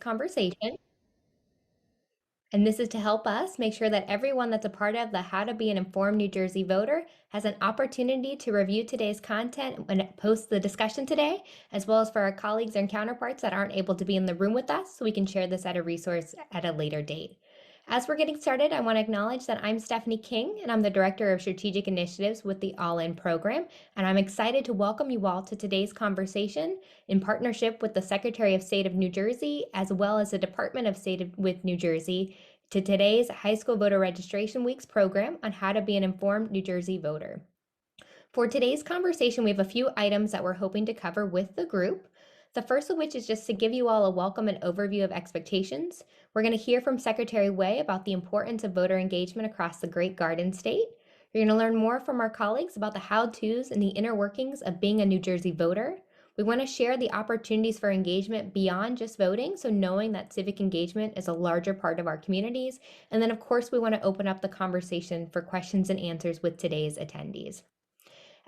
conversation. And this is to help us make sure that everyone that's a part of the How to Be an Informed New Jersey Voter has an opportunity to review today's content when it posts the discussion today, as well as for our colleagues and counterparts that aren't able to be in the room with us, so we can share this at a resource at a later date. As we're getting started, I want to acknowledge that I'm Stephanie King, and I'm the Director of Strategic Initiatives with the All In program, and I'm excited to welcome you all to today's conversation in partnership with the Secretary of State of New Jersey, as well as the Department of State with New Jersey, to today's High School Voter Registration Week's program on how to be an informed New Jersey voter. For today's conversation, we have a few items that we're hoping to cover with the group. The first of which is just to give you all a welcome and overview of expectations. We're going to hear from Secretary Way about the importance of voter engagement across the Great Garden State. You're going to learn more from our colleagues about the how-tos and the inner workings of being a New Jersey voter. We want to share the opportunities for engagement beyond just voting, so knowing that civic engagement is a larger part of our communities. And then, of course, we want to open up the conversation for questions and answers with today's attendees.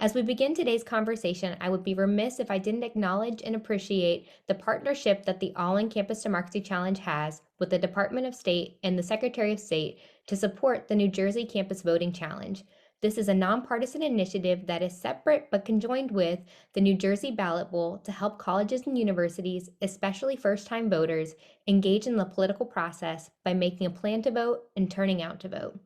As we begin today's conversation, I would be remiss if I didn't acknowledge and appreciate the partnership that the All In Campus Democracy Challenge has with the Department of State and the Secretary of State to support the New Jersey Campus Voting Challenge. This is a nonpartisan initiative that is separate but conjoined with the New Jersey Ballot Bowl to help colleges and universities, especially first-time voters, engage in the political process by making a plan to vote and turning out to vote.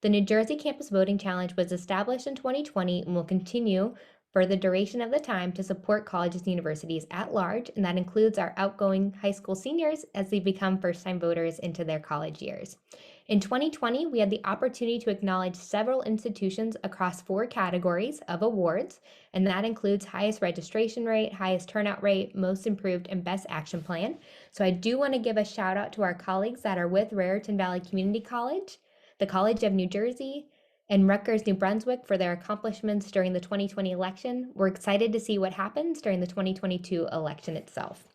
The New Jersey Campus Voting Challenge was established in 2020 and will continue for the duration of the time to support colleges and universities at large, and that includes our outgoing high school seniors as they become first-time voters into their college years. In 2020, we had the opportunity to acknowledge several institutions across 4 categories of awards, and that includes highest registration rate, highest turnout rate, most improved, and best action plan. So I do want to give a shout out to our colleagues that are with Raritan Valley Community College, the College of New Jersey, and Rutgers, New Brunswick for their accomplishments during the 2020 election. We're excited to see what happens during the 2022 election itself.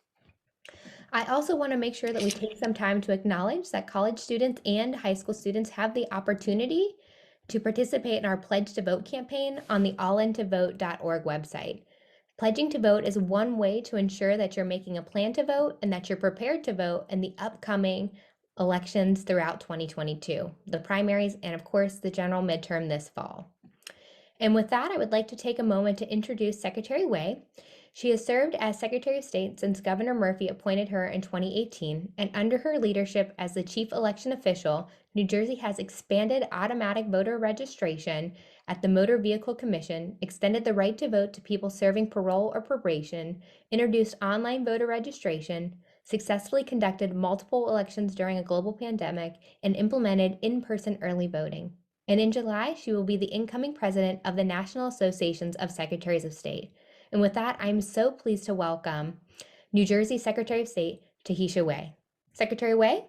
I also want to make sure that we take some time to acknowledge that college students and high school students have the opportunity to participate in our Pledge to Vote campaign on the allintovote.org website. Pledging to vote is one way to ensure that you're making a plan to vote and that you're prepared to vote in the upcoming elections throughout 2022, the primaries, and of course, the general midterm this fall. And with that, I would like to take a moment to introduce Secretary Way. She has served as Secretary of State since Governor Murphy appointed her in 2018, and under her leadership as the Chief Election Official, New Jersey has expanded automatic voter registration at the Motor Vehicle Commission, extended the right to vote to people serving parole or probation, introduced online voter registration, successfully conducted multiple elections during a global pandemic, and implemented in-person early voting. And in July, she will be the incoming president of the National Associations of Secretaries of State. And with that, I'm so pleased to welcome New Jersey Secretary of State, Tahisha Way. Secretary Way?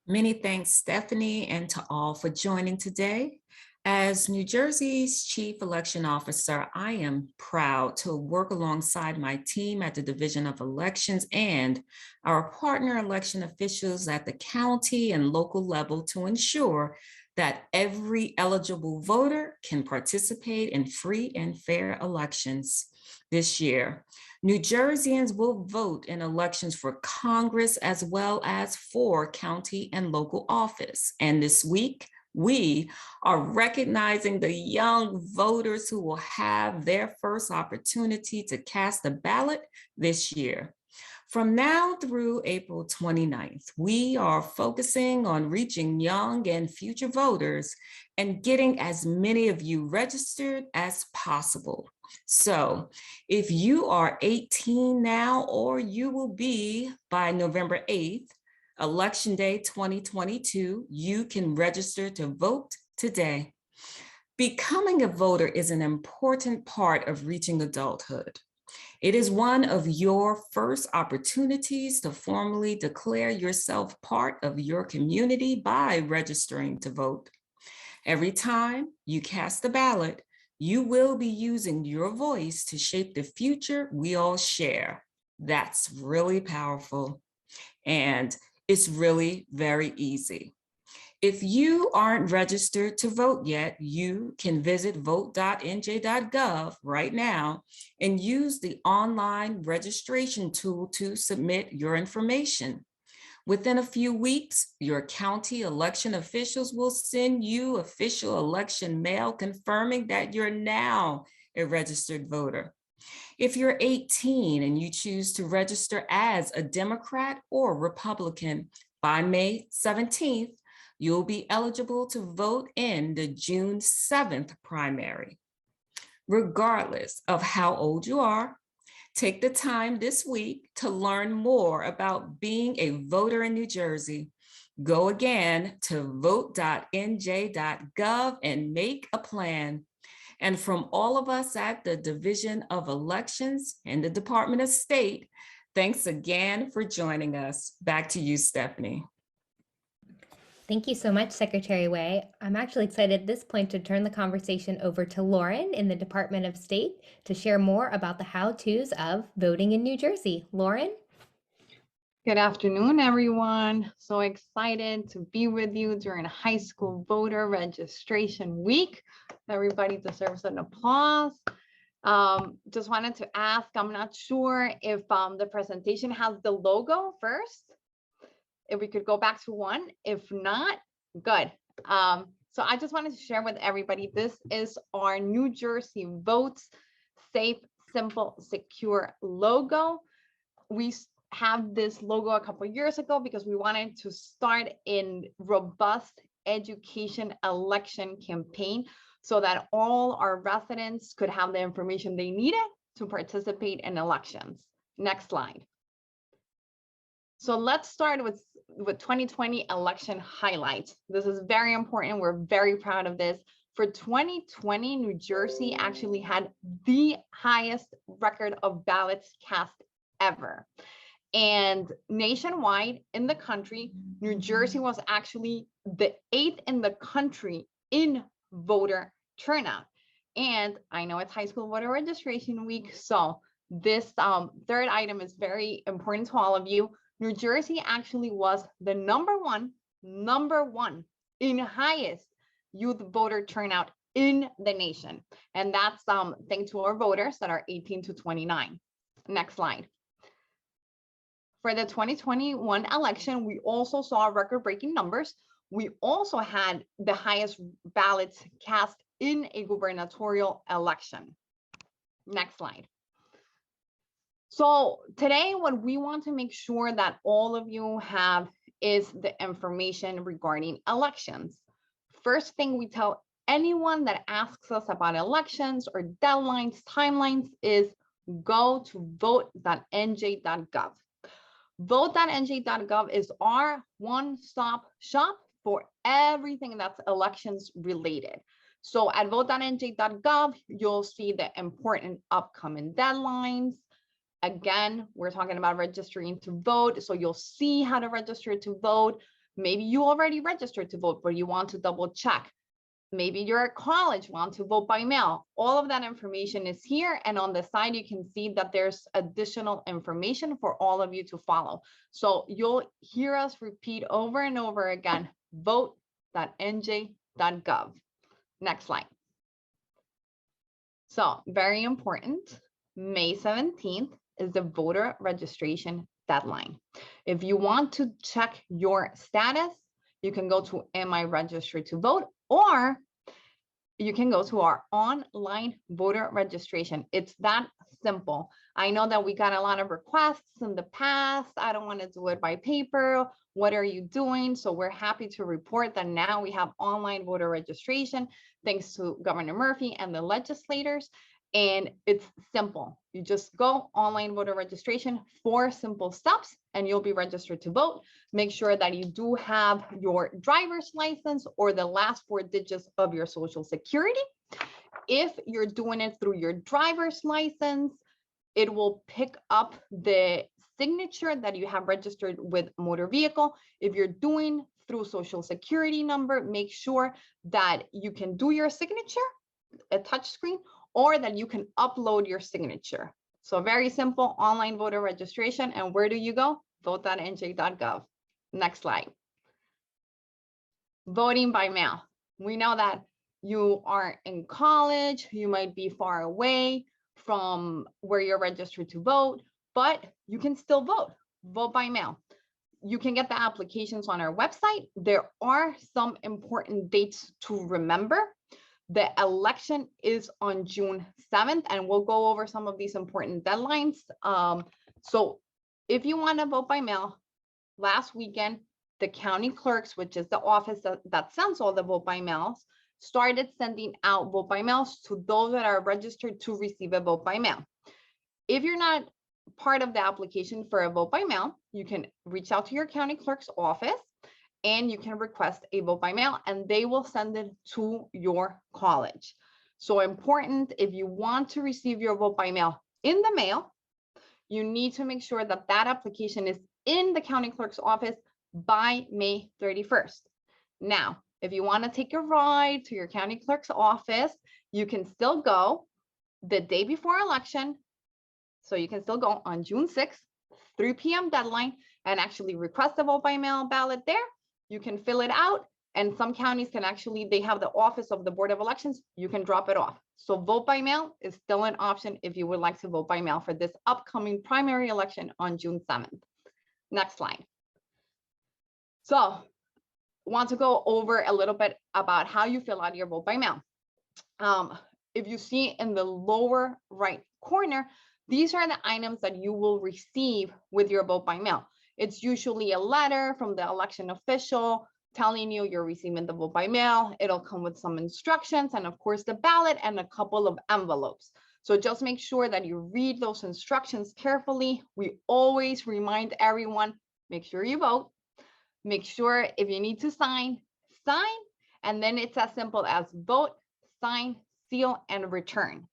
Many thanks, Stephanie, and to all for joining today. As New Jersey's Chief Election Officer, I am proud to work alongside my team at the Division of Elections and our partner election officials at the county and local level to ensure that every eligible voter can participate in free and fair elections this year. New Jerseyans will vote in elections for Congress as well as for county and local office. And this week, we are recognizing the young voters who will have their first opportunity to cast a ballot this year. From now through April 29th, we are focusing on reaching young and future voters and getting as many of you registered as possible. So if you are 18 now, or you will be by November 8th, Election Day 2022, you can register to vote today. Becoming a voter is an important part of reaching adulthood. It is one of your first opportunities to formally declare yourself part of your community by registering to vote. Every time you cast a ballot, you will be using your voice to shape the future we all share. That's really powerful. And it's really very easy. If you aren't registered to vote yet, you can visit vote.nj.gov right now and use the online registration tool to submit your information. Within a few weeks, your county election officials will send you official election mail confirming that you're now a registered voter. If you're 18 and you choose to register as a Democrat or Republican by May 17th, you'll be eligible to vote in the June 7th primary. Regardless of how old you are, take the time this week to learn more about being a voter in New Jersey. Go again to vote.nj.gov and make a plan. And from all of us at the Division of Elections and the Department of State, thanks again for joining us. Back to you, Stephanie. Thank you so much, Secretary Way. I'm actually excited at this point to turn the conversation over to Lauren in the Department of State to share more about the how-tos of voting in New Jersey. Lauren? Good afternoon, everyone. So excited to be with you during High School Voter Registration Week. Everybody deserves an applause. Just wanted to ask, I'm not sure if the presentation has the logo first. If we could go back to one, if not, good. So I just wanted to share with everybody, this is our New Jersey Votes Safe, Simple, Secure logo. We have this logo a couple of years ago because we wanted to start in robust education election campaign so that all our residents could have the information they needed to participate in elections. Next slide. So let's start with 2020 election highlights. This is very important. We're very proud of this. For 2020, New Jersey actually had the highest record of ballots cast ever. And nationwide in the country, New Jersey was actually the 8th in the country in voter turnout. And I know it's High School Voter Registration Week, so this third item is very important to all of you. New Jersey actually was the number one in highest youth voter turnout in the nation. And that's thanks to our voters that are 18 to 29. Next slide. For the 2021 election, we also saw record-breaking numbers. We also had the highest ballots cast in a gubernatorial election. Next slide. So today, what we want to make sure that all of you have is the information regarding elections. First thing we tell anyone that asks us about elections or deadlines, timelines is go to vote.nj.gov. Vote.nj.gov is our one-stop shop for everything that's elections related. So at vote.nj.gov, you'll see the important upcoming deadlines. Again, we're talking about registering to vote. So you'll see how to register to vote. Maybe you already registered to vote, but you want to double check. Maybe you're at college, want to vote by mail. All of that information is here. And on the side, you can see that there's additional information for all of you to follow. So you'll hear us repeat over and over again, vote.nj.gov. Next slide. So very important, May 17th is the voter registration deadline. If you want to check your status, you can go to Am I Registered to Vote? Or you can go to our online voter registration. It's that simple. I know that we got a lot of requests in the past. I don't want to do it by paper. What are you doing? So we're happy to report that now we have online voter registration, thanks to Governor Murphy and the legislators. And it's simple. You just go online voter registration, 4 simple steps, and you'll be registered to vote. Make sure that you do have your driver's license or the last 4 digits of your social security. If you're doing it through your driver's license, it will pick up the signature that you have registered with motor vehicle. If you're doing through social security number, make sure that you can do your signature, a touch screen, or that you can upload your signature. So very simple online voter registration. And where do you go? Vote.nj.gov. Next slide. voting by mail. We know that you are in college, you might be far away from where you're registered to vote, but you can still vote by mail. You can get the applications on our website. There are some important dates to remember. The election is on June 7th, and we'll go over some of these important deadlines. So if you want to vote by mail, last weekend, the county clerks, which is the office that sends all the vote by mails, started sending out vote by mails to those that are registered to receive a vote by mail. If you're not part of the application for a vote by mail, you can reach out to your county clerk's office and you can request a vote by mail and they will send it to your college. So important, if you want to receive your vote by mail in the mail, you need to make sure that that application is in the county clerk's office by May 31st. Now, if you want to take a ride to your county clerk's office, you can still go the day before election. So you can still go on June 6th, 3 p.m. deadline, and actually request a vote by mail ballot there. You can fill it out, and some counties can actually, they have the office of the Board of Elections, you can drop it off. So vote by mail is still an option if you would like to vote by mail for this upcoming primary election on June 7th. Next slide. So want to go over a little bit about how you fill out your vote by mail. If you see in the lower right corner, these are the items that you will receive with your vote by mail. It's usually a letter from the election official telling you you're receiving the vote by mail. It'll come with some instructions and of course the ballot and a couple of envelopes. So just make sure that you read those instructions carefully. We always remind everyone, make sure you vote. Make sure if you need to sign, and then it's as simple as vote, sign, seal, and return.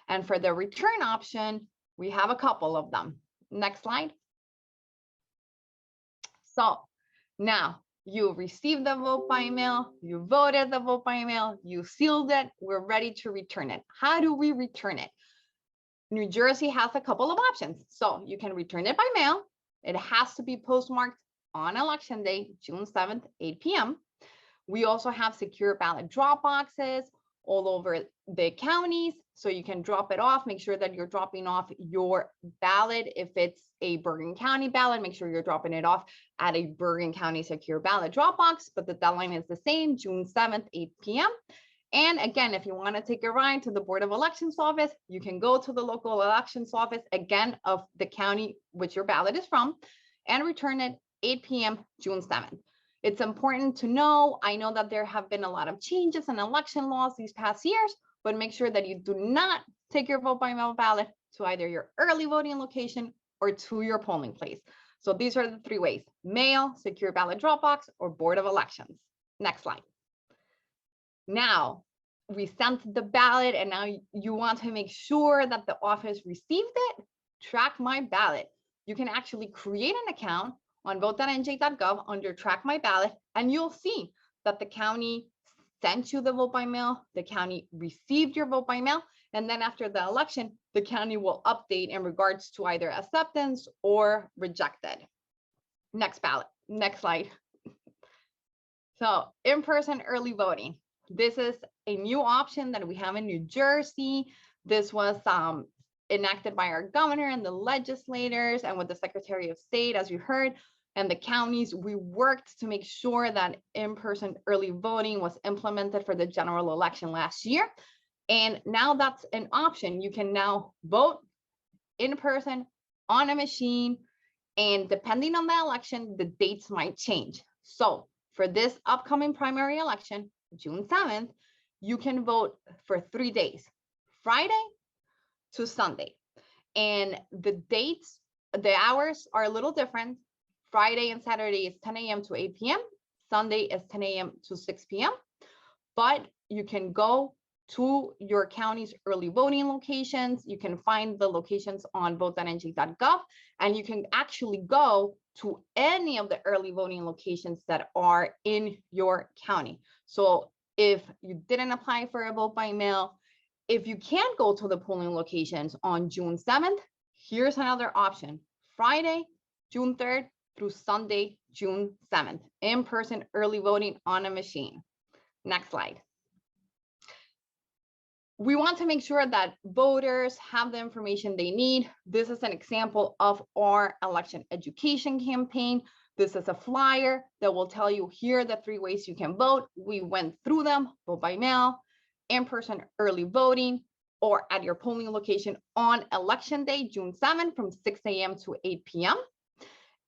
And for the return option, we have a couple of them. Next slide. So now you received the vote by mail, you voted the vote by mail, you sealed it, we're ready to return it. How do we return it? New Jersey has a couple of options. So you can return it by mail. It has to be postmarked on election day, June 7th, 8 p.m. We also have secure ballot drop boxes all over the counties. So you can drop it off, make sure that you're dropping off your ballot. If it's a Bergen County ballot, make sure you're dropping it off at a Bergen County secure ballot drop box, but the deadline is the same, June 7th, 8 p.m. And again, if you want to take a ride to the Board of Elections office, you can go to the local elections office, again, of the county which your ballot is from, and return it 8 p.m. June 7th. It's important to know, I know that there have been a lot of changes in election laws these past years, but make sure that you do not take your vote by mail ballot to either your early voting location or to your polling place. So these are the three ways: mail, secure ballot drop box, or Board of Elections. Next slide. Now, we sent the ballot and now you want to make sure that the office received it. Track My Ballot. You can actually create an account on vote.nj.gov under Track My Ballot, and you'll see that the county sent you the vote by mail, the county received your vote by mail, and then after the election, the county will update in regards to either acceptance or rejected. Next slide. So in-person early voting. This is a new option that we have in New Jersey. This was enacted by our governor and the legislators and with the Secretary of State, as you heard, and the counties. We worked to make sure that in-person early voting was implemented for the general election last year. And now that's an option. You can now vote in person on a machine, and depending on the election, the dates might change. So for this upcoming primary election, June 7th, you can vote for 3 days, Friday to Sunday. And the dates, the hours are a little different. Friday and Saturday is 10 a.m. to 8 p.m. Sunday is 10 a.m. to 6 p.m. But you can go to your county's early voting locations. You can find the locations on vote.nj.gov, and you can actually go to any of the early voting locations that are in your county. So if you didn't apply for a vote by mail, if you can't go to the polling locations on June 7th, here's another option. Friday, June 3rd, through Sunday, June 7th, in-person early voting on a machine. Next slide. We want to make sure that voters have the information they need. This is an example of our election education campaign. This is a flyer that will tell you here are the 3 ways you can vote. We went through them: vote by mail, in-person early voting, or at your polling location on election day, June 7th, from 6 a.m. to 8 p.m.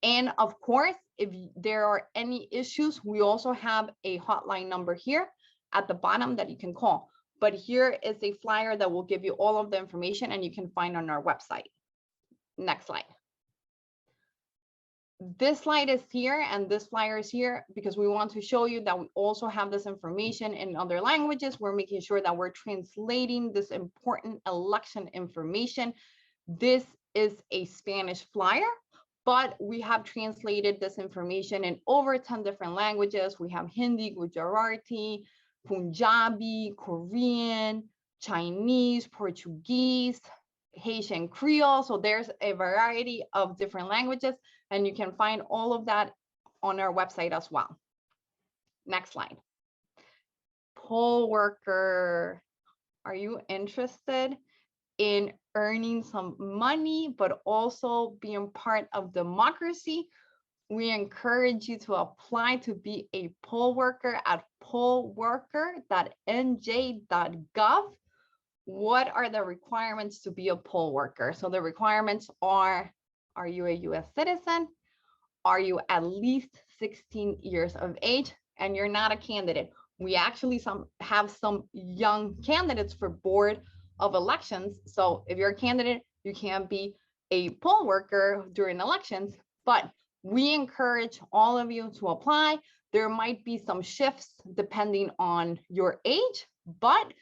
And of course, if there are any issues, we also have a hotline number here at the bottom that you can call. But here is a flyer that will give you all of the information and you can find on our website. Next slide. This slide is here and this flyer is here because we want to show you that we also have this information in other languages. We're making sure that we're translating this important election information. This is a Spanish flyer, but we have translated this information in over 10 different languages. We have Hindi, Gujarati, Punjabi, Korean, Chinese, Portuguese, Haitian Creole. So there's a variety of different languages, and you can find all of that on our website as well. Next slide. Poll worker, are you interested in earning some money, but also being part of democracy? We encourage you to apply to be a poll worker at pollworker.nj.gov. What are the requirements to be a poll worker? So the requirements are you a US citizen? Are you at least 16 years of age? And you're not a candidate. We actually have some young candidates for Board of Elections. So if you're a candidate, you can't be a poll worker during elections, but we encourage all of you to apply. There might be some shifts depending on your age, but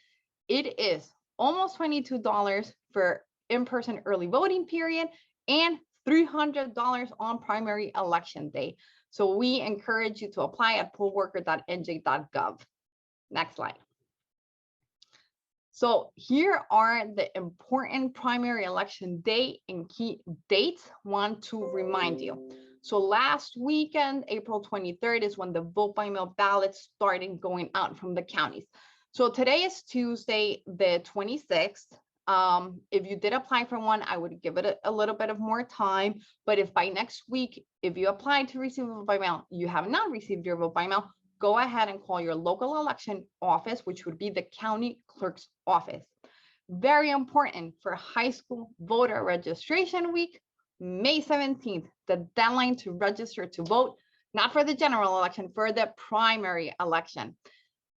it is almost $22 for in-person early voting period and $300 on primary election day. So we encourage you to apply at pollworker.nj.gov. Next slide. So here are the important primary election day and key dates. Want to remind you. So last weekend, April 23rd, is when the vote by mail ballots started going out from the counties. So today is Tuesday, the 26th. If you did apply for one, I would give it a little bit of more time. But if by next week, if you applied to receive a vote by mail, you have not received your vote by mail, go ahead and call your local election office, which would be the county clerk's office. Very important for high school voter registration week, May 17th, the deadline to register to vote, not for the general election, for the primary election.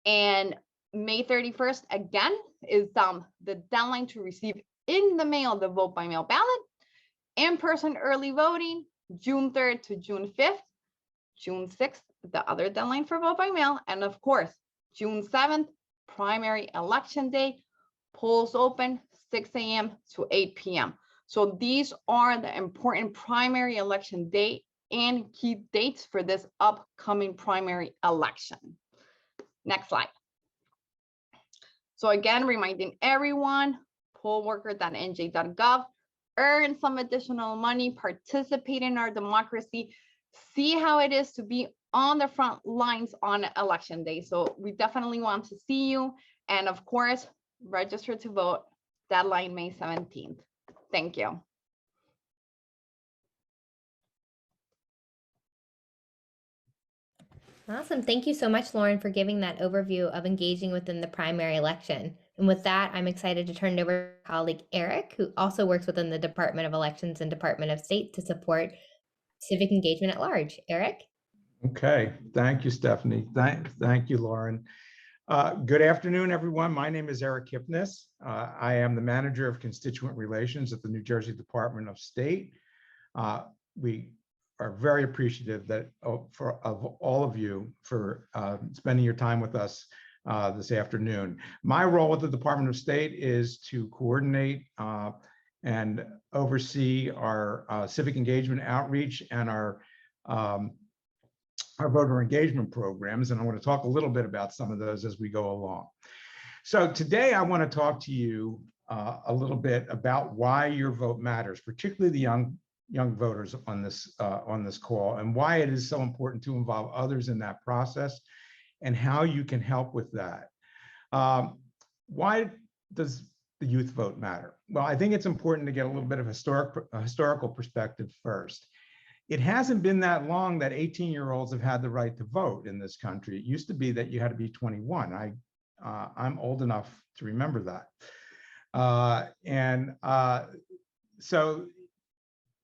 And May 31st, again, is the deadline to receive in the mail the vote by mail ballot. In-person early voting, June 3rd to June 5th, June 6th, the other deadline for vote by mail. And of course, June 7th, primary election day, polls open 6 a.m. to 8 p.m. So these are the important primary election day and key dates for this upcoming primary election. Next slide. So again, reminding everyone, pollworker.nj.gov, earn some additional money, participate in our democracy, see how it is to be on the front lines on election day. So we definitely want to see you. And of course, register to vote, deadline May 17th. Thank you. Awesome. Thank you so much, Lauren, for giving that overview of engaging within the primary election. And with that, I'm excited to turn it over to my colleague Eric, who also works within the Department of Elections and Department of State to support civic engagement at large. Eric? Okay. Thank you, Stephanie. Thank you, Lauren. Good afternoon, everyone. My name is Eric Kipnis. I am the Manager of Constituent Relations at the New Jersey Department of State. We are very appreciative that of all of you for spending your time with us this afternoon. My role with the Department of State is to coordinate and oversee our civic engagement outreach and our voter engagement programs. And I want to talk a little bit about some of those as we go along. So today I want to talk to you a little bit about why your vote matters, particularly the young young voters on this call, and why it is so important to involve others in that process, and how you can help with that. Why does the youth vote matter? Well, I think it's important to get a little bit of historical perspective first. It hasn't been that long that 18-year-olds have had the right to vote in this country. It used to be that you had to be 21. I'm old enough to remember that. So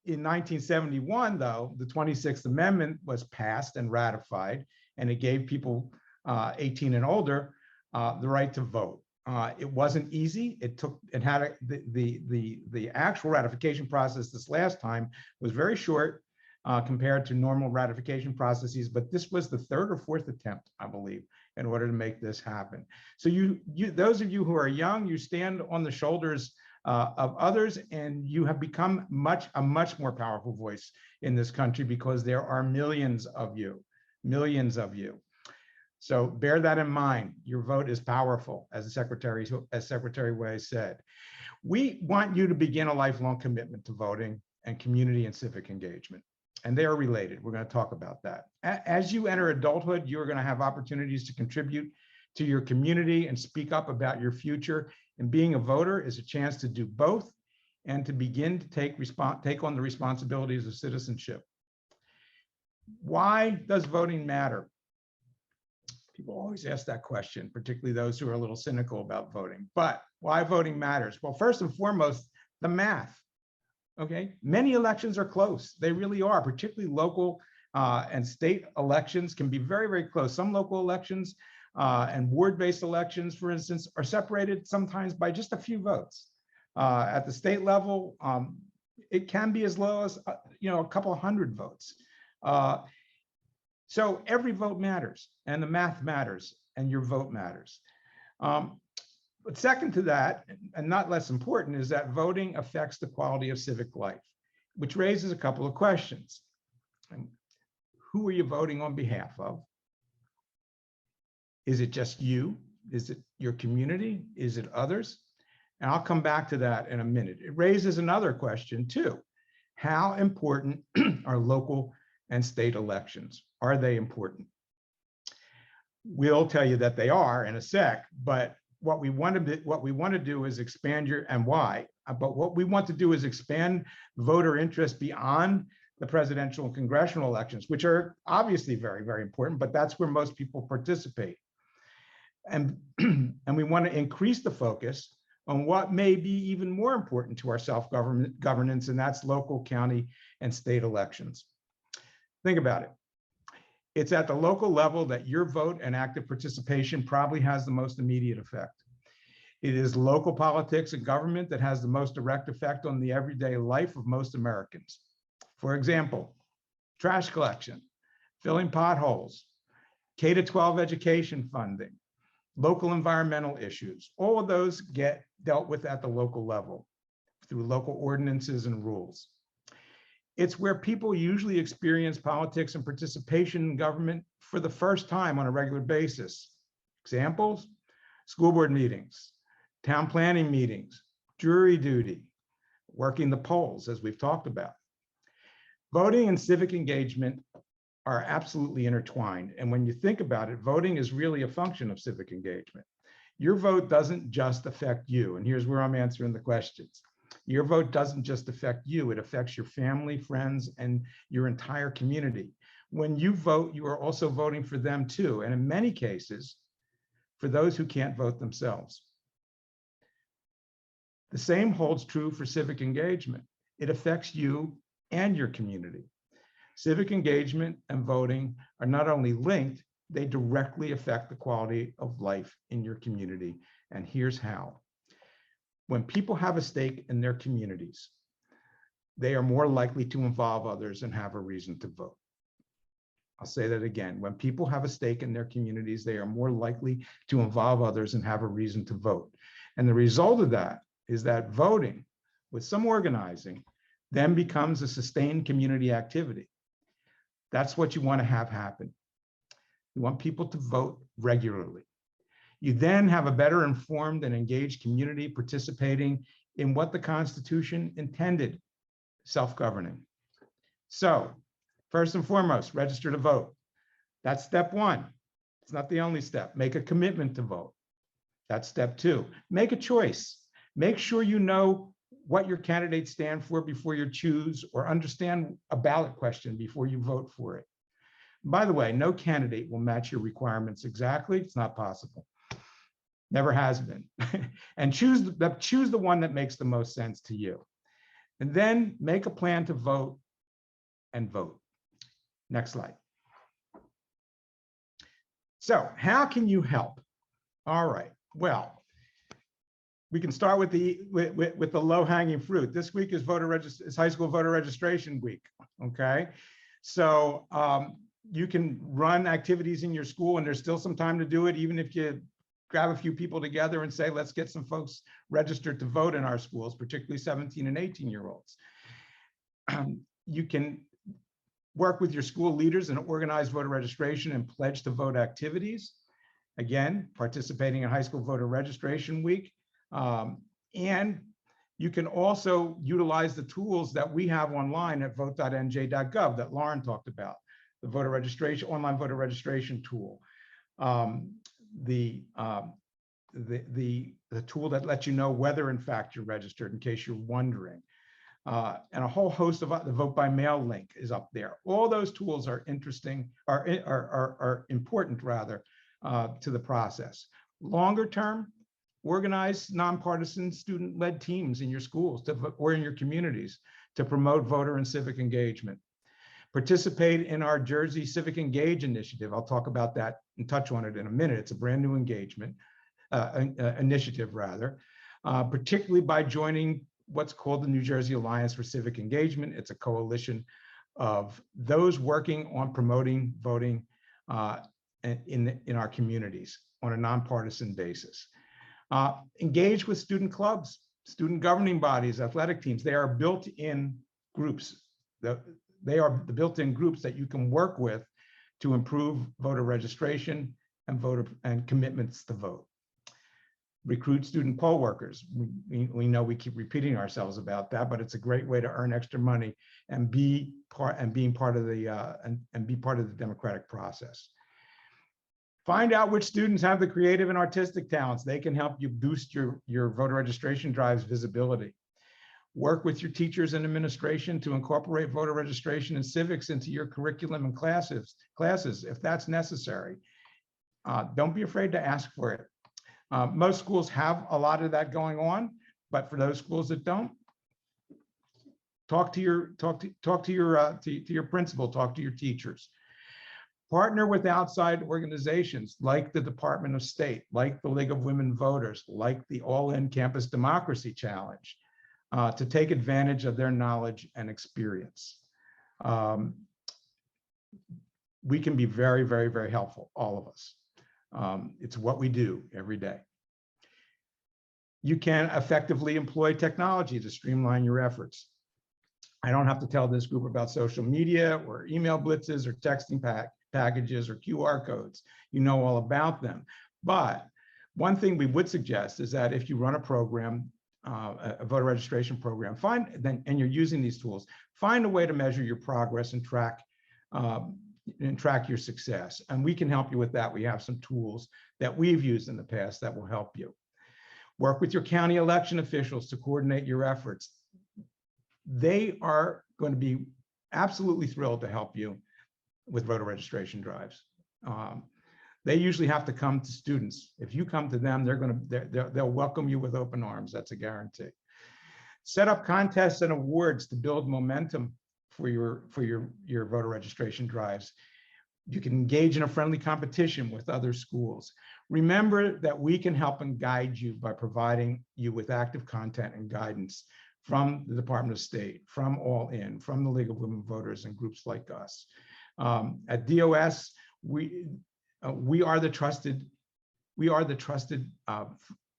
in 1971, though, the 26th Amendment was passed and ratified, and it gave people 18 and older the right to vote. It wasn't easy. The actual ratification process this last time was very short compared to normal ratification processes, but this was the third or fourth attempt, I believe, in order to make this happen. So those of you who are young, you stand on the shoulders of others, and you have become a much more powerful voice in this country because there are millions of you. So bear that in mind. Your vote is powerful, as Secretary Way said. We want you to begin a lifelong commitment to voting and community and civic engagement, and they are related. We're going to talk about that. As you enter adulthood, you're going to have opportunities to contribute to your community and speak up about your future. And being a voter is a chance to do both and to begin to take on the responsibilities of citizenship. Why does voting matter? People always ask that question, particularly those who are a little cynical about voting. But why voting matters? Well, first and foremost, the math. Okay, many elections are close. They really are, particularly local and state elections can be very, very close. Some local elections and ward-based elections, for instance, are separated sometimes by just a few votes. At the state level, it can be as low as a couple of hundred votes. So every vote matters, and the math matters, and your vote matters. But second to that, and not less important, is that voting affects the quality of civic life, which raises a couple of questions. Who are you voting on behalf of? Is it just you? Is it your community? Is it others? And I'll come back to that in a minute. It raises another question too. How important are local and state elections? Are they important? We'll tell you that they are in a sec, but what we want to do is expand what we want to do is expand voter interest beyond the presidential and congressional elections, which are obviously very, very important, but that's where most people participate. And we want to increase the focus on what may be even more important to our self-governance, and that's local, county, and state elections. Think about it. It's at the local level that your vote and active participation probably has the most immediate effect. It is local politics and government that has the most direct effect on the everyday life of most Americans. For example, trash collection, filling potholes, K-12 education funding, local environmental issues, all of those get dealt with at the local level through local ordinances and rules. It's where people usually experience politics and participation in government for the first time on a regular basis. Examples: school board meetings, town planning meetings, jury duty, working the polls, as we've talked about. Voting and civic engagement are absolutely intertwined. And when you think about it, voting is really a function of civic engagement. Your vote doesn't just affect you. And here's where I'm answering the questions. Your vote doesn't just affect you, it affects your family, friends, and your entire community. When you vote, you are also voting for them too. And in many cases, for those who can't vote themselves. The same holds true for civic engagement. It affects you and your community. Civic engagement and voting are not only linked, they directly affect the quality of life in your community. And here's how. When people have a stake in their communities, they are more likely to involve others and have a reason to vote. I'll say that again. When people have a stake in their communities, they are more likely to involve others and have a reason to vote. And the result of that is that voting, with some organizing, then becomes a sustained community activity. That's what you want to have happen. You want people to vote regularly. You then have a better informed and engaged community participating in what the Constitution intended: self-governing. So first and foremost, register to vote. That's step one. It's not the only step. Make a commitment to vote. That's step two. Make a choice. Make sure you know what your candidates stand for before you choose, or understand a ballot question before you vote for it. By the way, no candidate will match your requirements exactly. It's not possible. Never has been. And choose the one that makes the most sense to you. And then make a plan to vote and vote. Next slide. So how can you help? All right, well, we can start with the low-hanging fruit. This week is high school voter registration week, okay? So you can run activities in your school, and there's still some time to do it, even if you grab a few people together and say, let's get some folks registered to vote in our schools, particularly 17 and 18-year-olds. You can work with your school leaders and organize voter registration and pledge to vote activities. Again, participating in high school voter registration week. And you can also utilize the tools that we have online at vote.nj.gov that Lauren talked about, the voter registration, online voter registration tool. The tool that lets you know whether in fact you're registered, in case you're wondering. And a whole host of the vote by mail link is up there. All those tools are interesting, are important rather, to the process. Longer term, organize nonpartisan student-led teams in your schools or in your communities to promote voter and civic engagement. Participate in our Jersey Civic Engage initiative. I'll talk about that and touch on it in a minute. It's a brand new engagement initiative rather, particularly by joining what's called the New Jersey Alliance for Civic Engagement. It's a coalition of those working on promoting voting in our communities on a nonpartisan basis. Engage with student clubs, student governing bodies, athletic teams. They are built-in groups. They are the built-in groups that you can work with to improve voter registration and commitments to vote. Recruit student poll workers. We know we keep repeating ourselves about that, but it's a great way to earn extra money and be part of the democratic process. Find out which students have the creative and artistic talents. They can help you boost your voter registration drive's visibility. Work with your teachers and administration to incorporate voter registration and civics into your curriculum and classes if that's necessary. Don't be afraid to ask for it. Most schools have a lot of that going on, but for those schools that don't, talk to your principal, talk to your teachers. Partner with outside organizations like the Department of State, like the League of Women Voters, like the All-In Campus Democracy Challenge, to take advantage of their knowledge and experience. We can be very, very, very helpful, all of us. It's what we do every day. You can effectively employ technology to streamline your efforts. I don't have to tell this group about social media or email blitzes or texting packages or QR codes. You know all about them. But one thing we would suggest is that if you run a program, a voter registration program, and you're using these tools, find a way to measure your progress and track your success. And we can help you with that. We have some tools that we've used in the past that will help you. Work with your county election officials to coordinate your efforts. They are going to be absolutely thrilled to help you with voter registration drives. They usually have to come to students. If you come to them, they'll welcome you with open arms. That's a guarantee. Set up contests and awards to build momentum for your voter registration drives. You can engage in a friendly competition with other schools. Remember that we can help and guide you by providing you with active content and guidance from the Department of State, from All In, from the League of Women Voters and groups like us. At DOS, we are the trusted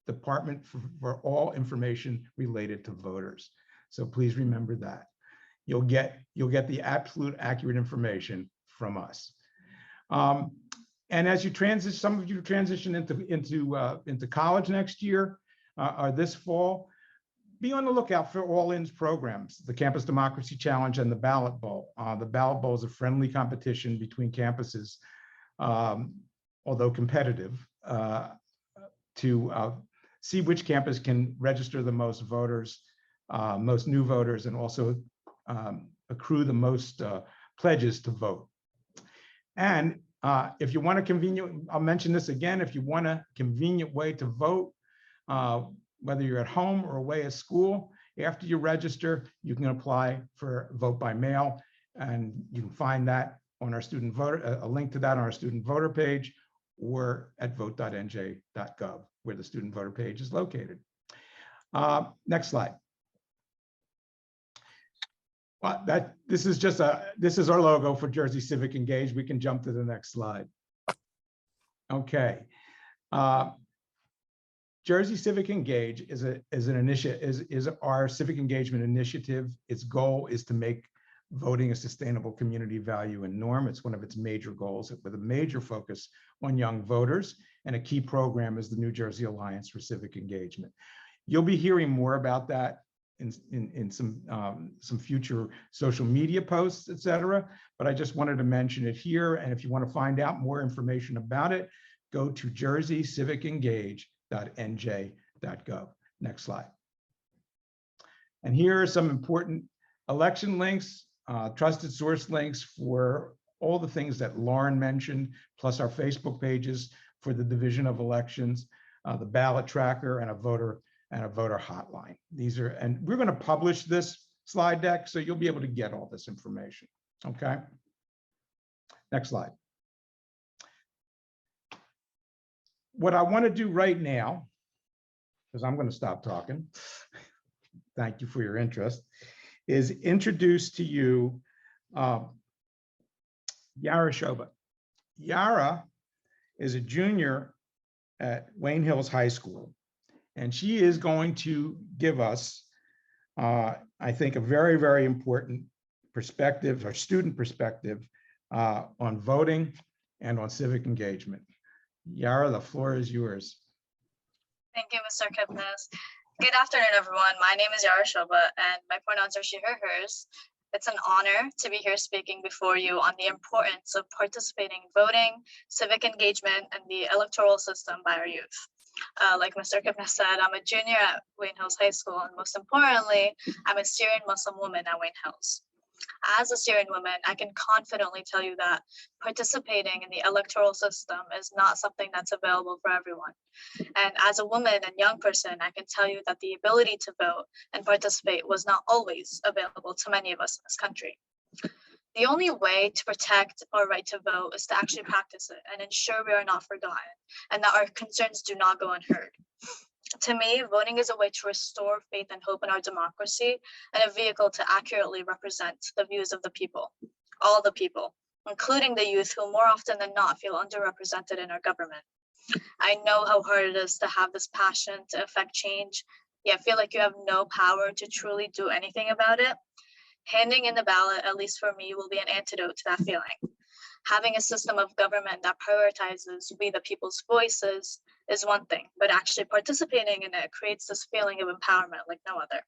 department for all information related to voters. So please remember that. You'll get the absolute accurate information from us. And as you transition, some of you transition into college next year or this fall, be on the lookout for All-In's programs, the Campus Democracy Challenge and the Ballot Bowl. The Ballot Bowl is a friendly competition between campuses, although competitive, to see which campus can register the most voters, most new voters, and also accrue the most pledges to vote. And if you want a convenient, I'll mention this again, if you want a convenient way to vote, whether you're at home or away at school, after you register, you can apply for vote by mail. And you can find that on our student voter, a link to that on our student voter page, or at vote.nj.gov, where the student voter page is located. Next slide. This is our logo for Jersey Civic Engage. We can jump to the next slide. Okay. Jersey Civic Engage is our civic engagement initiative. Its goal is to make voting a sustainable community value and norm. It's one of its major goals, with a major focus on young voters, and a key program is the New Jersey Alliance for Civic Engagement. You'll be hearing more about that in some future social media posts, et cetera, but I just wanted to mention it here. And if you want to find out more information about it, go to jerseycivicengage.nj.gov. Next slide. And here are some important election links, trusted source links for all the things that Lauren mentioned, plus our Facebook pages for the Division of Elections, the ballot tracker, and a voter hotline. These are, and we're going to publish this slide deck, so you'll be able to get all this information. Okay. Next slide. What I want to do right now, because I'm going to stop talking, thank you for your interest, is introduce to you Yara Shoba. Yara is a junior at Wayne Hills High School, and she is going to give us, I think, a very, very important perspective, or student perspective, on voting and on civic engagement. Yara, the floor is yours. Thank you, Mr. Kipnis. Good afternoon, everyone. My name is Yara Shoba, and my pronouns are she, her, hers. It's an honor to be here speaking before you on the importance of participating in voting, civic engagement, and the electoral system by our youth. Like Mr. Kipnis said, I'm a junior at Wayne Hills High School, and most importantly, I'm a Syrian Muslim woman at Wayne Hills. As a Syrian woman, I can confidently tell you that participating in the electoral system is not something that's available for everyone. And as a woman and young person, I can tell you that the ability to vote and participate was not always available to many of us in this country. The only way to protect our right to vote is to actually practice it and ensure we are not forgotten and that our concerns do not go unheard. To me, voting is a way to restore faith and hope in our democracy and a vehicle to accurately represent the views of the people, all the people, including the youth who more often than not feel underrepresented in our government. I know how hard it is to have this passion to affect change, yet feel like you have no power to truly do anything about it. Handing in the ballot, at least for me, will be an antidote to that feeling. Having a system of government that prioritizes we the people's voices is one thing, but actually participating in it creates this feeling of empowerment like no other.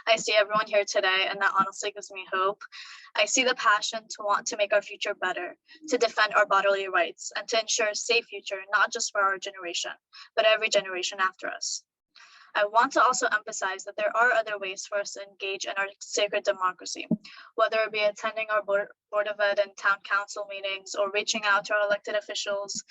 I see everyone here today, and that honestly gives me hope. I see the passion to want to make our future better, to defend our bodily rights, and to ensure a safe future, not just for our generation, but every generation after us. I want to also emphasize that there are other ways for us to engage in our sacred democracy, whether it be attending our Board of Ed and Town Council meetings or reaching out to our elected officials.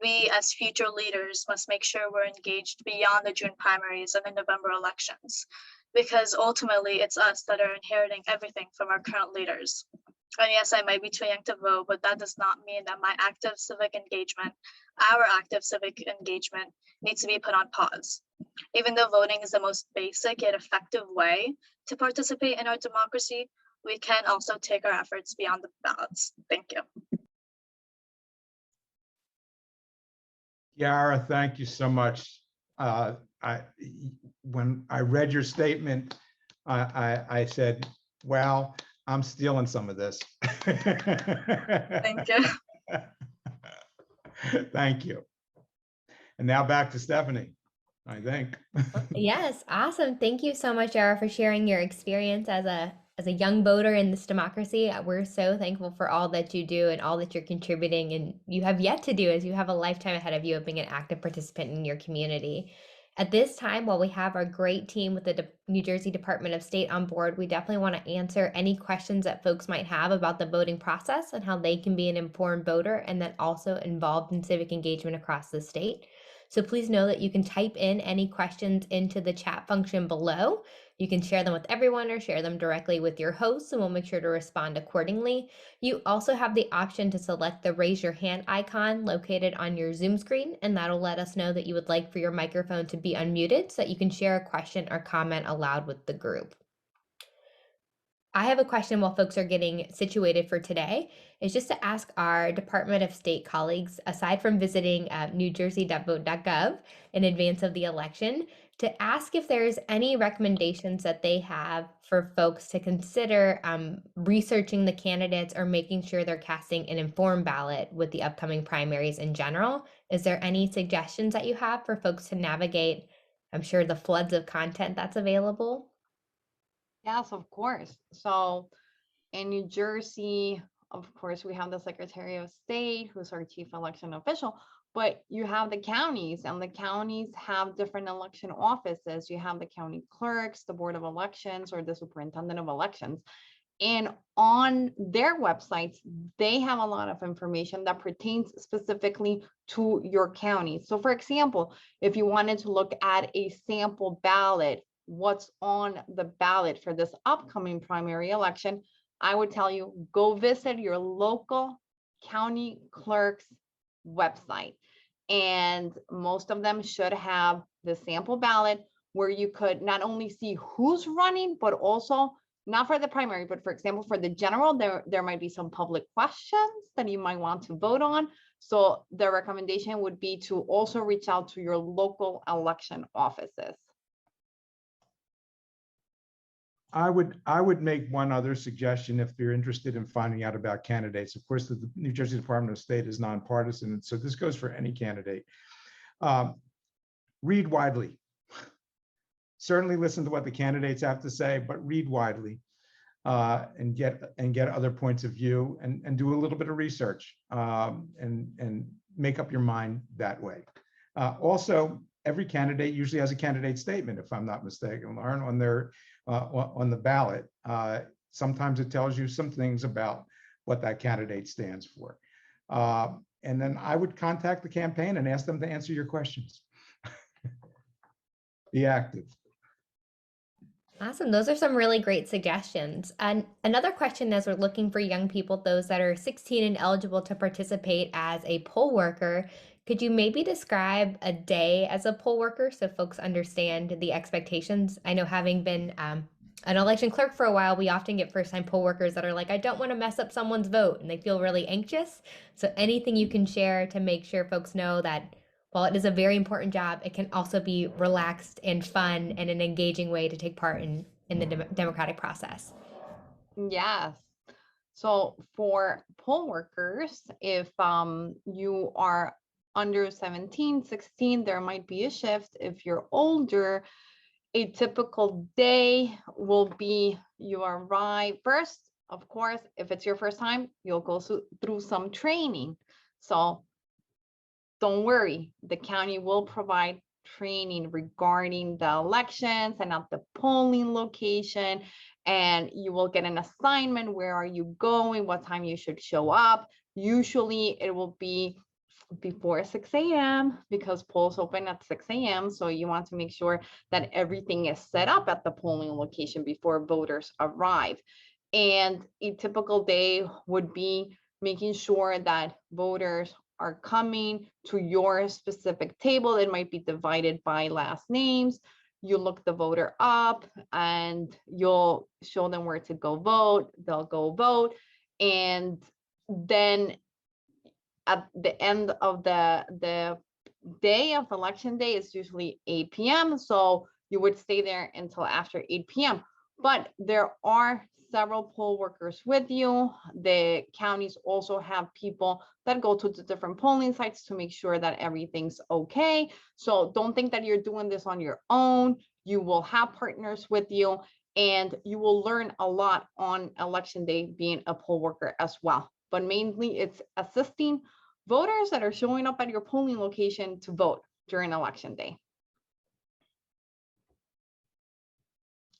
We as future leaders must make sure we're engaged beyond the June primaries and the November elections, because ultimately it's us that are inheriting everything from our current leaders. And yes, I might be too young to vote, but that does not mean that my active civic engagement, our active civic engagement, needs to be put on pause. Even though voting is the most basic yet effective way to participate in our democracy, we can also take our efforts beyond the ballots. Thank you. Yara, thank you so much. When I read your statement, I said, well, I'm stealing some of this. Thank you. Thank you. And now back to Stephanie. I think. Yes, awesome. Thank you so much, Yara, for sharing your experience as a young voter in this democracy. We're so thankful for all that you do and all that you're contributing and you have yet to do as you have a lifetime ahead of you of being an active participant in your community. At this time, while we have our great team with the New Jersey Department of State on board, we definitely want to answer any questions that folks might have about the voting process and how they can be an informed voter and then also involved in civic engagement across the state. So please know that you can type in any questions into the chat function below. You can share them with everyone or share them directly with your host, and we'll make sure to respond accordingly. You also have the option to select the raise your hand icon located on your Zoom screen, and that'll let us know that you would like for your microphone to be unmuted so that you can share a question or comment aloud with the group. I have a question while folks are getting situated for today, is just to ask our Department of State colleagues, aside from visiting newjersey.vote.gov in advance of the election, to ask if there's any recommendations that they have for folks to consider researching the candidates or making sure they're casting an informed ballot with the upcoming primaries in general. Is there any suggestions that you have for folks to navigate, I'm sure, the floods of content that's available? Yes, of course. So in New Jersey, of course, we have the Secretary of State, who's our chief election official, but you have the counties, and the counties have different election offices. You have the county clerks, the Board of Elections, or the Superintendent of Elections. And on their websites, they have a lot of information that pertains specifically to your county. So for example, if you wanted to look at a sample ballot, what's on the ballot for this upcoming primary election, I would tell you, go visit your local county clerk's website. And most of them should have the sample ballot where you could not only see who's running, but also not for the primary, but for example, for the general, there might be some public questions that you might want to vote on. So the recommendation would be to also reach out to your local election offices. I would make one other suggestion if you're interested in finding out about candidates. Of course, the New Jersey Department of State is nonpartisan, so this goes for any candidate. Read widely. Certainly listen to what the candidates have to say, but read widely and get other points of view and do a little bit of research and make up your mind that way. Also, every candidate usually has a candidate statement, if I'm not mistaken, Lauren, on their on the ballot. Sometimes it tells you some things about what that candidate stands for. And then I would contact the campaign and ask them to answer your questions. Be active. Awesome. Those are some really great suggestions. And another question, as we're looking for young people, those that are 16 and eligible to participate as a poll worker, could you maybe describe a day as a poll worker so folks understand the expectations? I know, having been an election clerk for a while, we often get first-time poll workers that are like, I don't want to mess up someone's vote, and they feel really anxious. So anything you can share to make sure folks know that while it is a very important job, it can also be relaxed and fun and an engaging way to take part in the democratic process. Yes. So for poll workers, if you are under 17, 16, there might be a shift. If you're older, a typical day will be you arrive first. Of course, if it's your first time, you'll go through some training. So don't worry, the county will provide training regarding the elections and at the polling location, and you will get an assignment. Where are you going? What time you should show up? Usually it will be before 6 a.m. because polls open at 6 a.m. So you want to make sure that everything is set up at the polling location before voters arrive. And a typical day would be making sure that voters are coming to your specific table. It might be divided by last names. You look the voter up and you'll show them where to go vote. They'll go vote. And then at the end of the day of election day is usually 8 p.m. So you would stay there until after 8 p.m. But there are several poll workers with you. The counties also have people that go to the different polling sites to make sure that everything's okay. So don't think that you're doing this on your own. You will have partners with you, and you will learn a lot on election day being a poll worker as well. But mainly it's assisting voters that are showing up at your polling location to vote during election day.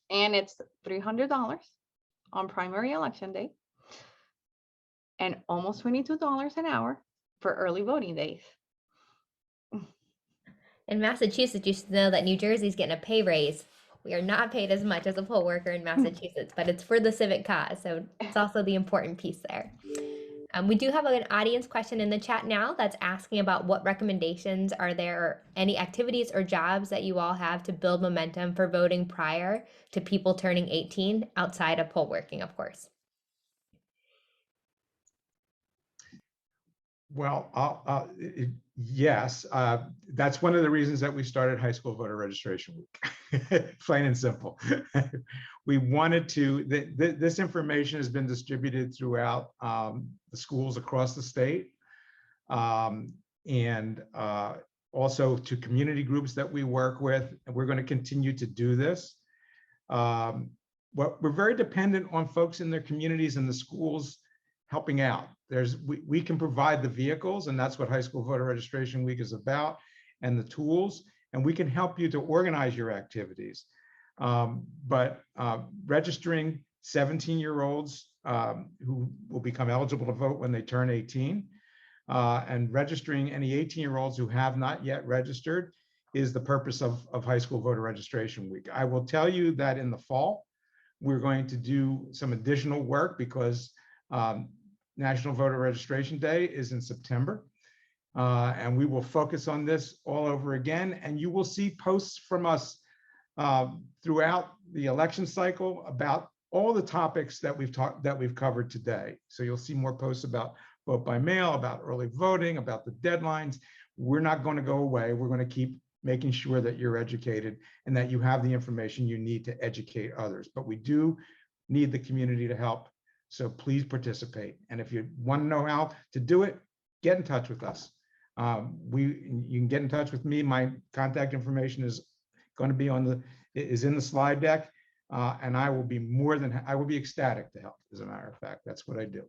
And it's $300 on primary election day and almost $22 an hour for early voting days. In Massachusetts, you should know that New Jersey's getting a pay raise. We are not paid as much as a poll worker in Massachusetts, but it's for the civic cause. So it's also the important piece there. We do have an audience question in the chat now that's asking about what recommendations are there, any activities or jobs that you all have to build momentum for voting prior to people turning 18 outside of poll working, of course. Well, yes, that's one of the reasons that we started High School Voter Registration Week, plain and simple. We wanted to, this information has been distributed throughout the schools across the state, and also to community groups that we work with, and we're going to continue to do this. We're very dependent on folks in their communities and the schools helping out. We can provide the vehicles, and that's what High School Voter Registration Week is about, and the tools, and we can help you to organize your activities. But registering 17-year-olds who will become eligible to vote when they turn 18, and registering any 18-year-olds who have not yet registered is the purpose of High School Voter Registration Week. I will tell you that in the fall, we're going to do some additional work because National Voter Registration Day is in September, and we will focus on this all over again. And you will see posts from us throughout the election cycle about all the topics that we've covered today. So you'll see more posts about vote by mail, about early voting, about the deadlines. We're not going to go away. We're going to keep making sure that you're educated and that you have the information you need to educate others. But we do need the community to help. So please participate. And if you want to know how to do it, get in touch with us. You can get in touch with me. My contact information is going to be is in the slide deck. And I will be ecstatic to help. As a matter of fact, that's what I do.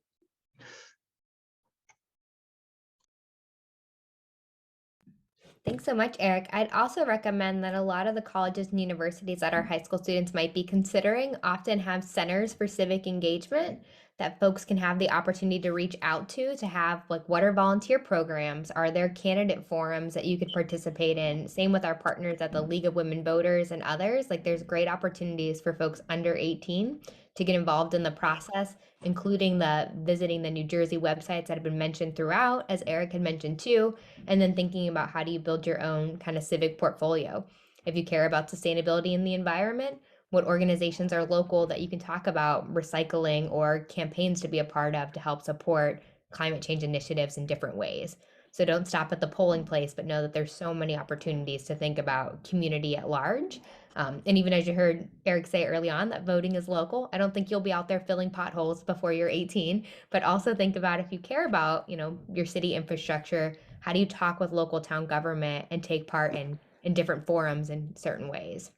Thanks so much, Eric. I'd also recommend that a lot of the colleges and universities that our high school students might be considering often have centers for civic engagement that folks can have the opportunity to reach out to have, like, what are volunteer programs? Are there candidate forums that you could participate in? Same with our partners at the League of Women Voters and others. Like, there's great opportunities for folks under 18 to get involved in the process, including visiting the New Jersey websites that have been mentioned throughout, as Eric had mentioned too, and then thinking about how do you build your own kind of civic portfolio. If you care about sustainability in the environment, what organizations are local that you can talk about recycling or campaigns to be a part of to help support climate change initiatives in different ways. So don't stop at the polling place, but know that there's so many opportunities to think about community at large. And even as you heard Eric say early on, that voting is local. I don't think you'll be out there filling potholes before you're 18, but also think about, if you care about, your city infrastructure, how do you talk with local town government and take part in different forums in certain ways?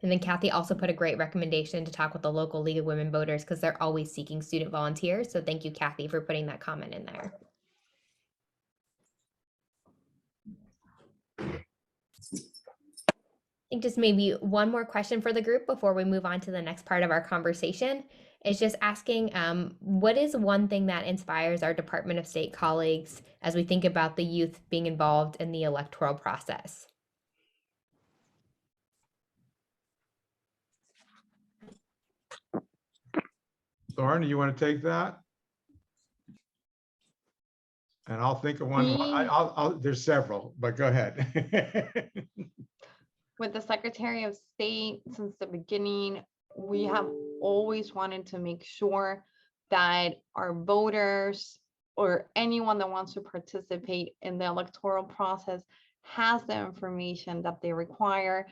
And then Kathy also put a great recommendation to talk with the local League of Women Voters because they're always seeking student volunteers. So thank you, Kathy, for putting that comment in there. I think just maybe one more question for the group before we move on to the next part of our conversation is just asking, what is one thing that inspires our Department of State colleagues as we think about the youth being involved in the electoral process? Lauren, you want to take that? And I'll think of one. There's several, but go ahead. With the Secretary of State, since the beginning, we have always wanted to make sure that our voters or anyone that wants to participate in the electoral process has the information that they require.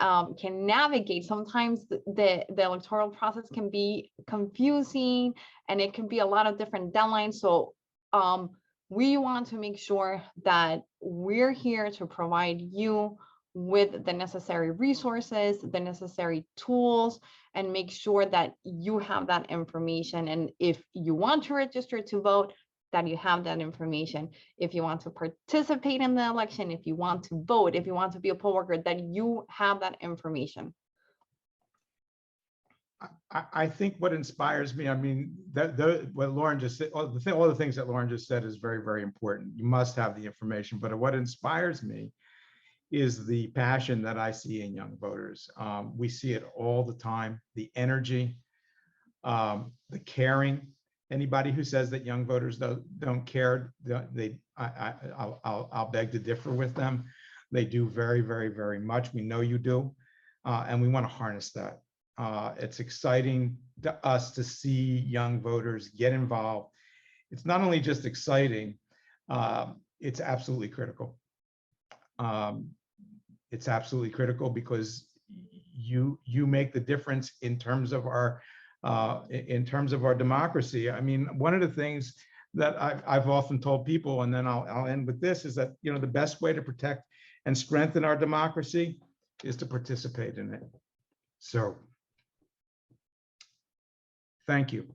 can navigate. Sometimes the electoral process can be confusing and it can be a lot of different deadlines. So we want to make sure that we're here to provide you with the necessary resources, the necessary tools, and make sure that you have that information. And if you want to register to vote, that you have that information. If you want to participate in the election, if you want to vote, if you want to be a poll worker, that you have that information. I think what inspires me, I mean, what Lauren just said, all the things that Lauren just said is very, very important. You must have the information, but what inspires me is the passion that I see in young voters. We see it all the time, the energy, the caring. Anybody who says that young voters don't care, I'll beg to differ with them. They do very, very, very much. We know you do, and we want to harness that. It's exciting to us to see young voters get involved. It's not only just exciting, it's absolutely critical. It's absolutely critical because you make the difference in terms of our democracy. I mean, one of the things that I've often told people, and then I'll end with this, is that, you know, the best way to protect and strengthen our democracy is to participate in it. So, thank you.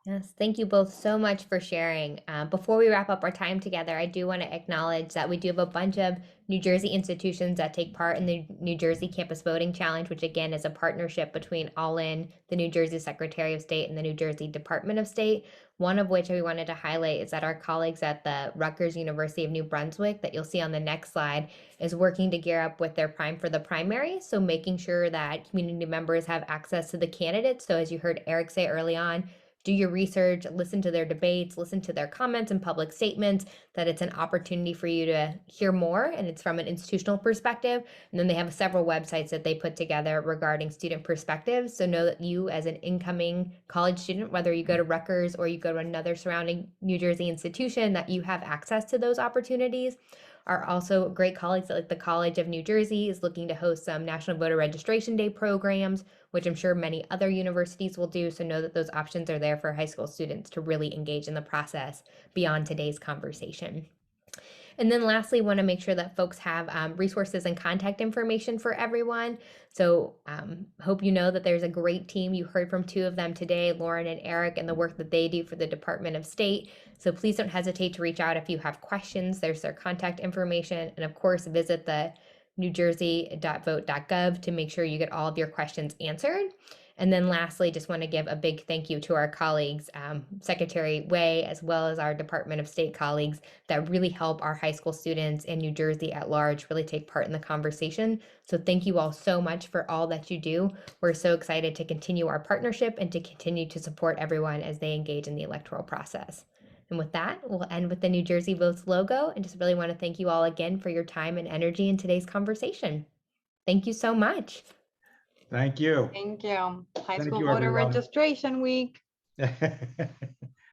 Yes, thank you both so much for sharing. Before we wrap up our time together, I do want to acknowledge that we do have a bunch of New Jersey institutions that take part in the New Jersey Campus Voting Challenge, which again is a partnership between All In, the New Jersey Secretary of State, and the New Jersey Department of State. One of which we wanted to highlight is that our colleagues at the Rutgers University of New Brunswick, that you'll see on the next slide, is working to gear up with their Prime for the Primary. So making sure that community members have access to the candidates. So as you heard Eric say early on, do your research, listen to their debates, listen to their comments and public statements, that it's an opportunity for you to hear more, and it's from an institutional perspective. And then they have several websites that they put together regarding student perspectives. So know that you, as an incoming college student, whether you go to Rutgers or you go to another surrounding New Jersey institution, that you have access to those opportunities. Our also great colleagues like the College of New Jersey is looking to host some National Voter Registration Day programs, which I'm sure many other universities will do. So know that those options are there for high school students to really engage in the process beyond today's conversation. And then lastly, want to make sure that folks have resources and contact information for everyone. So hope you know that there's a great team. You heard from two of them today, Lauren and Eric, and the work that they do for the Department of State. So please don't hesitate to reach out if you have questions. There's their contact information. And of course, visit the newjersey.vote.gov to make sure you get all of your questions answered. And then lastly, just want to give a big thank you to our colleagues, Secretary Way, as well as our Department of State colleagues that really help our high school students in New Jersey at large really take part in the conversation. So thank you all so much for all that you do. We're so excited to continue our partnership and to continue to support everyone as they engage in the electoral process. And with that, we'll end with the New Jersey Votes logo, and just really want to thank you all again for your time and energy in today's conversation. Thank you so much. Thank you. Thank you. High Thank School you, Voter everyone. Registration Week.